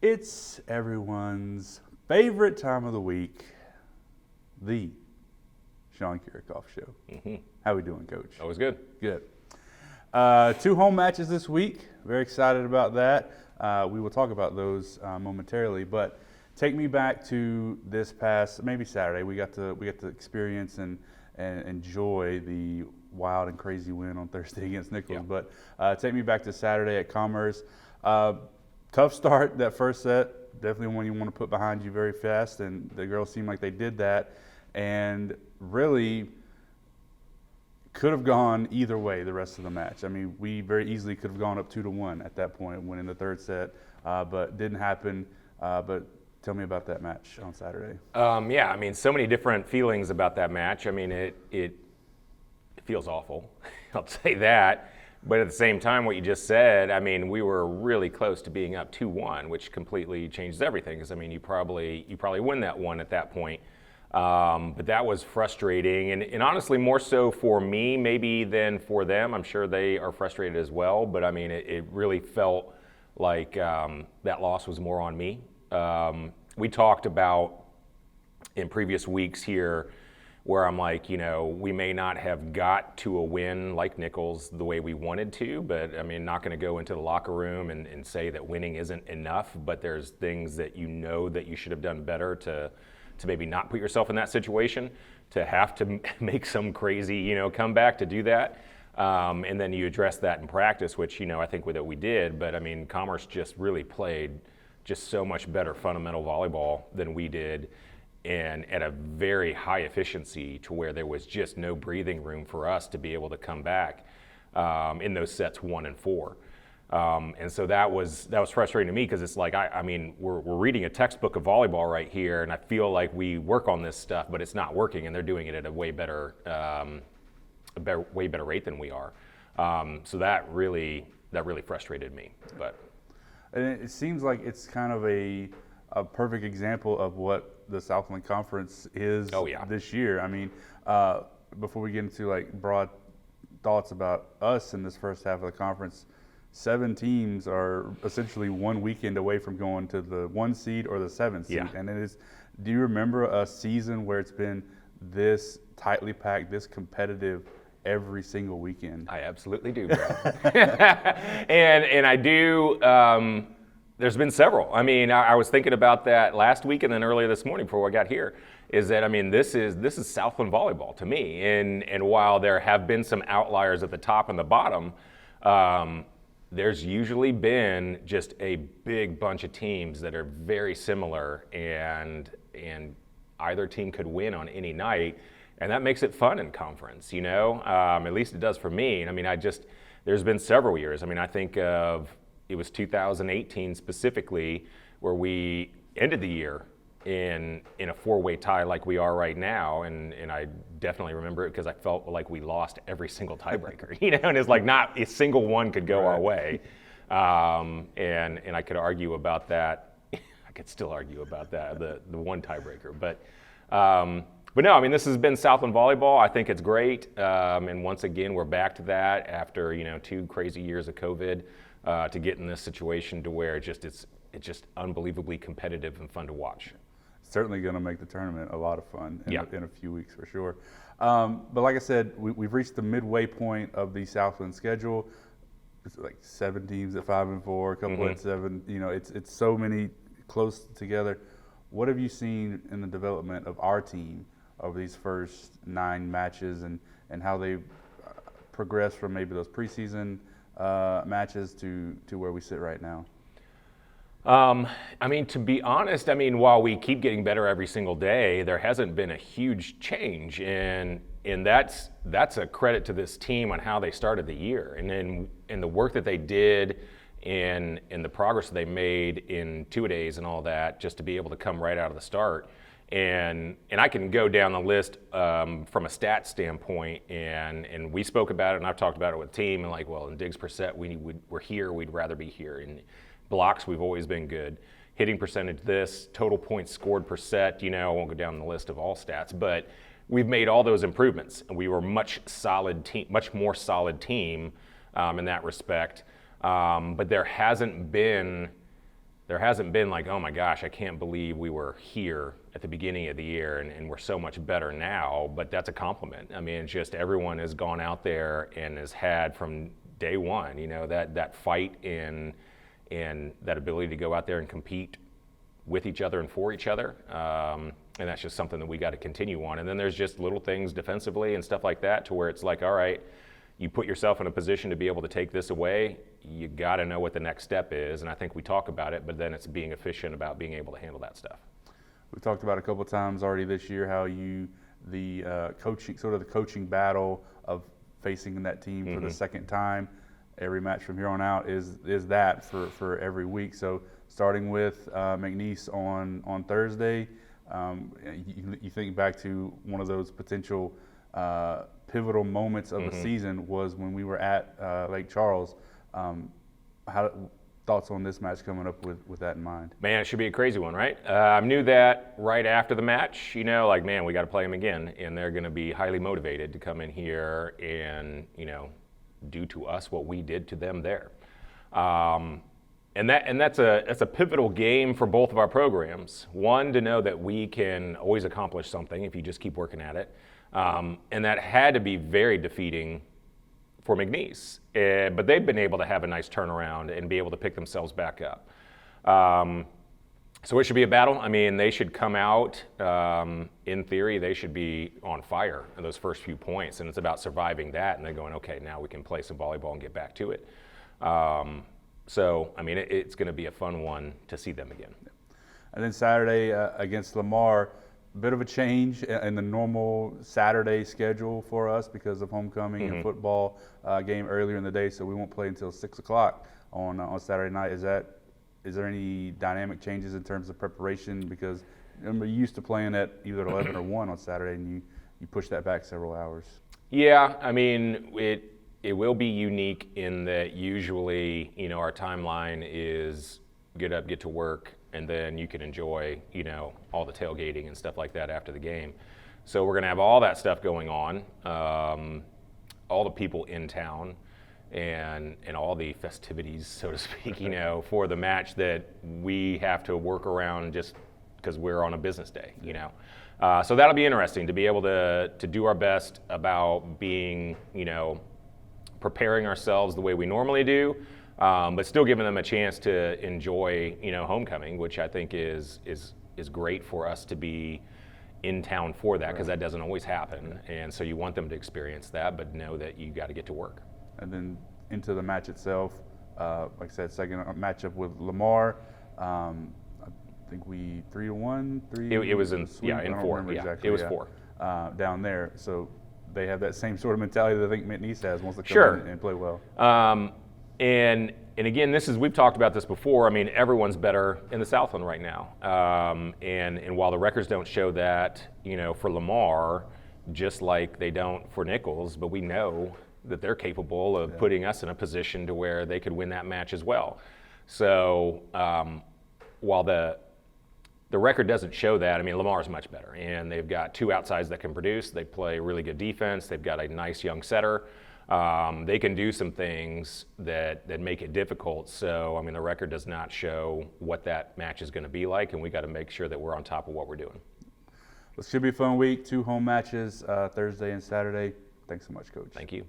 It's everyone's favorite time of the week, the Sean Kiracofe Show. Mm-hmm. How we doing, Coach? Always good. Good. 2 home matches this week. Very excited about that. We will talk about those momentarily, but take me back to this past maybe Saturday. We got to experience and enjoy the wild and crazy win on Thursday against Nichols. Yeah. But take me back to Saturday at Commerce. Tough start that first set. Definitely one you want to put behind you very fast, and the girls seemed like they did that, and really could have gone either way the rest of the match. I mean, we very easily could have gone up 2-1 at that point, winning the third set, but didn't happen. But tell me about that match on Saturday. Yeah, I mean, so many different feelings about that match. I mean, it feels awful, I'll say that. But at the same time, what you just said, I mean, we were really close to being up 2-1, which completely changes everything. Because I mean, you probably win that one at that point. But that was frustrating, and honestly, more so for me maybe than for them. I'm sure they are frustrated as well. But I mean, it really felt like that loss was more on me. We talked about in previous weeks here, where I'm like, you know, we may not have got to a win like Nichols the way we wanted to, but I mean, not going to go into the locker room and say that winning isn't enough, but there's things that you know that you should have done better to maybe not put yourself in that situation, to have to make some crazy, you know, comeback to do that. And then you address that in practice, which, you know, I think that we did, but I mean, Commerce just really played just so much better fundamental volleyball than we did, and at a very high efficiency to where there was just no breathing room for us to be able to come back in those sets 1 and 4. And so that was frustrating to me, because it's like, I mean, we're reading a textbook of volleyball right here, and I feel like we work on this stuff, but it's not working, and they're doing it at a way better rate than we are. So that really frustrated me. But And it seems like it's kind of a perfect example of what the Southland Conference is this year. I mean, before we get into like broad thoughts about us in this first half of the conference, 7 teams are essentially one weekend away from going to the 1 seed or the 7 seed. Yeah. And it is, do you remember a season where it's been this tightly packed, this competitive every single weekend? I absolutely do, bro. and I do. There's been several. I mean, I was thinking about that last week, and then earlier this morning before I got here, is that, I mean, this is Southland volleyball to me. And while there have been some outliers at the top and the bottom, there's usually been just a big bunch of teams that are very similar, and either team could win on any night, and that makes it fun in conference, you know? At least it does for me. And I mean, there's been several years. I mean, I think of, it was 2018 specifically, where we ended the year in a 4-way tie like we are right now, and I definitely remember it because I felt like we lost every single tiebreaker, you know, and it's like not a single one could go our way, and I could argue about that. I could still argue about that, the one tiebreaker, but no, I mean, this has been Southland volleyball. I think it's great, and once again, we're back to that after, you know, 2 crazy years of COVID, to get in this situation to where it's just unbelievably competitive and fun to watch. Certainly going to make the tournament a lot of fun in a few weeks for sure. But like I said, we've reached the midway point of the Southland schedule. It's like 7 teams at 5 and 4, a couple at 7. You know, it's so many close together. What have you seen in the development of our team over these first 9 matches, and how they progress from maybe those preseason matches to where we sit right now? I mean, to be honest, I mean, while we keep getting better every single day, there hasn't been a huge change, and that's a credit to this team on how they started the year, and then in the work that they did, in the progress that they made in 2-a-days and all that, just to be able to come right out of the start. And I can go down the list from a stat standpoint, and we spoke about it, and I've talked about it with the team, and like, well, in digs per set, we're here, we'd rather be here. In blocks, we've always been good. Hitting percentage, this, total points scored per set, you know, I won't go down the list of all stats, but we've made all those improvements, and we were much more solid team in that respect. But there hasn't been there hasn't been like, oh my gosh, I can't believe we were here at the beginning of the year and we're so much better now, but that's a compliment. I mean, it's just everyone has gone out there and has had from day one, that fight and that ability to go out there and compete with each other and for each other. And that's just something that we got to continue on. And then there's just little things defensively and stuff like that to where it's like, all right, you put yourself in a position to be able to take this away, you got to know what the next step is. And I think we talk about it, but then it's being efficient about being able to handle that stuff. We've talked about a couple of times already this year how the coaching battle of facing that team for the second time. Every match from here on out is that for every week. So starting with McNeese on Thursday, you think back to one of those potential pivotal moments of the season was when we were at Lake Charles. Thoughts on this match coming up with that in mind? Man, it should be a crazy one, right? I knew that right after the match, like, man, we got to play them again, and they're going to be highly motivated to come in here and, do to us what we did to them there. And that's a pivotal game for both of our programs. One, to know that we can always accomplish something if you just keep working at it. And that had to be very defeating for McNeese. But they've been able to have a nice turnaround and be able to pick themselves back up. So it should be a battle. I mean, they should come out, in theory, they should be on fire in those first few points. And it's about surviving that and then going, okay, now we can play some volleyball and get back to it. So, I mean, it's going to be a fun one to see them again. And then Saturday against Lamar, a bit of a change in the normal Saturday schedule for us because of homecoming and football game earlier in the day. So we won't play until 6 o'clock on Saturday night. Is there any dynamic changes in terms of preparation? Because remember, you used to playing at either 11 or 1 on Saturday, and you pushed that back several hours. Yeah, I mean, it will be unique in that usually, our timeline is get up, get to work, and then you can enjoy, all the tailgating and stuff like that after the game. So we're going to have all that stuff going on, all the people in town, and all the festivities, so to speak, for the match that we have to work around just because we're on a business day, So that'll be interesting to be able to do our best about being, preparing ourselves the way we normally do, but still giving them a chance to enjoy, homecoming, which I think is great for us to be in town for that, because that doesn't always happen. And so you want them to experience that, but know that you got to get to work. And then into the match itself, like I said, second matchup with Lamar. I think we 3-1. It was in 4. Yeah, exactly, it was 4 down there. So they have that same sort of mentality that I think McNeese has, wants to come in and play well. And again, we've talked about this before. I mean, everyone's better in the Southland right now. And while the records don't show that, for Lamar, just like they don't for Nichols, but we know that they're capable of putting us in a position to where they could win that match as well. So while the record doesn't show that, I mean, Lamar's much better. And they've got 2 outsides that can produce. They play really good defense. They've got a nice young setter. They can do some things that make it difficult. So, I mean, the record does not show what that match is going to be like, and we got to make sure that we're on top of what we're doing. It should be a fun week. 2 home matches, Thursday and Saturday. Thanks so much, Coach. Thank you.